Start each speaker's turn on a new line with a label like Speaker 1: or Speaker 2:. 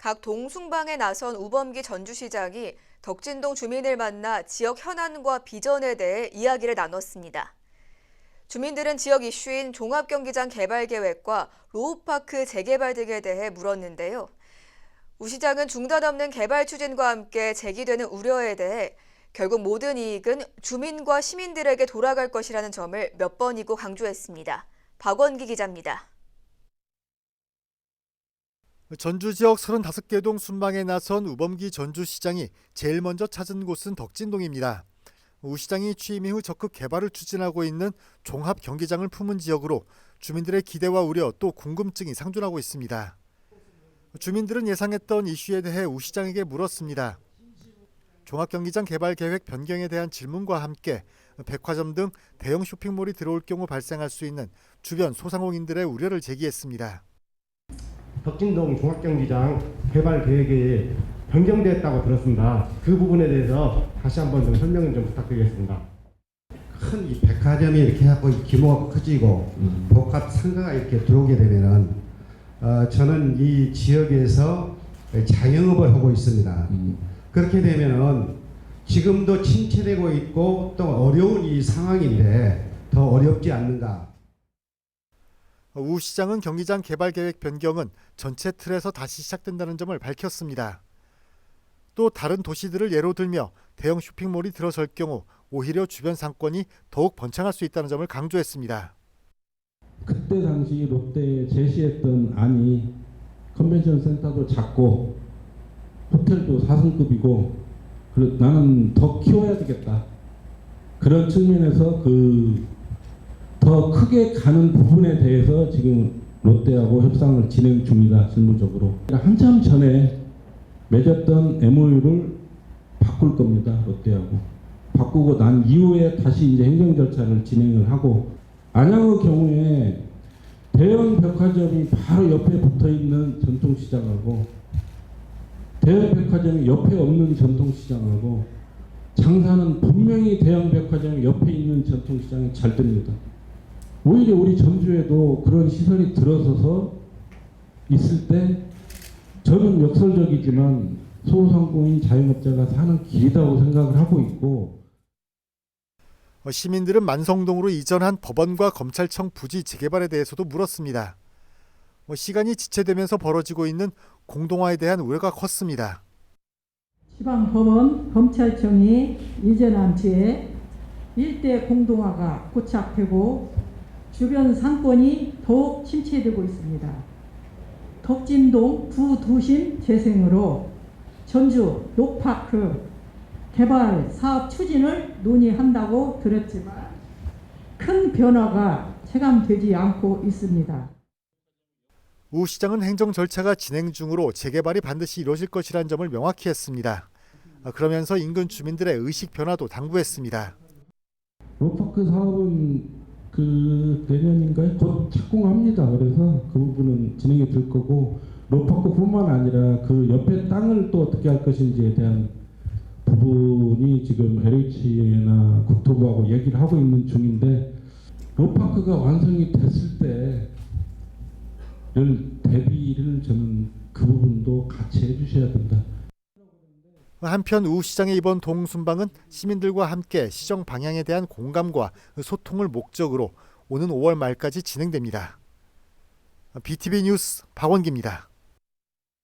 Speaker 1: 각 동숭방에 나선 우범기 전주시장이 덕진동 주민을 만나 지역 현안과 비전에 대해 이야기를 나눴습니다. 주민들은 지역 이슈인 종합경기장 개발 계획과 로우파크 재개발 등에 대해 물었는데요. 우 시장은 중단 없는 개발 추진과 함께 제기되는 우려에 대해 결국 모든 이익은 주민과 시민들에게 돌아갈 것이라는 점을 몇 번이고 강조했습니다. 박원기 기자입니다.
Speaker 2: 전주 지역 35개 동 순방에 나선 우범기 전주시장이 제일 먼저 찾은 곳은 덕진동입니다. 우 시장이 취임 이후 적극 개발을 추진하고 있는 종합 경기장을 품은 지역으로 주민들의 기대와 우려 또 궁금증이 상존하고 있습니다. 주민들은 예상했던 이슈에 대해 우 시장에게 물었습니다. 종합 경기장 개발 계획 변경에 대한 질문과 함께 백화점 등 대형 쇼핑몰이 들어올 경우 발생할 수 있는 주변 소상공인들의 우려를 제기했습니다.
Speaker 3: 덕진동 종합경기장 개발 계획이 변경됐다고 들었습니다. 그 부분에 대해서 다시 한번 좀 설명을 좀 부탁드리겠습니다.
Speaker 4: 큰 이 백화점이 이렇게 하고 규모가 커지고 복합 상가가 이렇게 들어오게 되면은 저는 이 지역에서 자영업을 하고 있습니다. 그렇게 되면은 지금도 침체되고 있고 또 어려운 이 상황인데 더 어렵지 않는가.
Speaker 2: 우 시장은 경기장 개발 계획 변경은 전체 틀에서 다시 시작된다는 점을 밝혔습니다. 또 다른 도시들을 예로 들며 대형 쇼핑몰이 들어설 경우 오히려 주변 상권이 더욱 번창할 수 있다는 점을 강조했습니다.
Speaker 5: 그때 당시 롯데에 제시했던 안이 컨벤션 센터도 작고 호텔도 4성급이고 나는 더 키워야 되겠다. 그런 측면에서 더 크게 가는 부분에 대해서 지금 롯데하고 협상을 진행 중이다. 실무적으로. 한참 전에 맺었던 MOU를 바꿀 겁니다. 롯데하고. 바꾸고 난 이후에 다시 이제 행정 절차를 진행을 하고 안양의 경우에 대형 백화점이 바로 옆에 붙어 있는 전통시장하고 대형 백화점이 옆에 없는 전통시장하고 장사는 분명히 대형 백화점이 옆에 있는 전통시장이 잘 됩니다. 오히려 우리 전주에도 그런 시설이 들어서서 있을 때 저는 역설적이지만 소상공인 자영업자가 사는 길이라고 생각을 하고 있고
Speaker 2: 시민들은 만성동으로 이전한 법원과 검찰청 부지 재개발에 대해서도 물었습니다. 시간이 지체되면서 벌어지고 있는 공동화에 대한 우려가 컸습니다.
Speaker 6: 지방법원, 검찰청이 이전한 뒤에 일대 공동화가 포착되고 주변 상권이 더욱 침체되고 있습니다. 덕진동 부도심 재생으로 전주 로우파크 개발 사업 추진을 논의한다고 들었지만 큰 변화가 체감되지 않고 있습니다.
Speaker 2: 우 시장은 행정 절차가 진행 중으로 재개발이 반드시 이루어질 것이라는 점을 명확히 했습니다. 그러면서 인근 주민들의 의식 변화도 당부했습니다.
Speaker 5: 로우파크 사업은 내년인가요? 곧 착공합니다. 그래서 그 부분은 진행이 될 거고 로우파크뿐만 아니라 그 옆에 땅을 또 어떻게 할 것인지에 대한 부분이 지금 LH나 국토부하고 얘기를 하고 있는 중인데 로우파크가 완성이 됐을 때를 대비를 저는 그 부분도 같이 해주셔야 된다.
Speaker 2: 한편 우 시장의 이번 동순방은 시민들과 함께 시정 방향에 대한 공감과 소통을 목적으로 오는 5월 말까지 진행됩니다. BTV 뉴스 박원기입니다.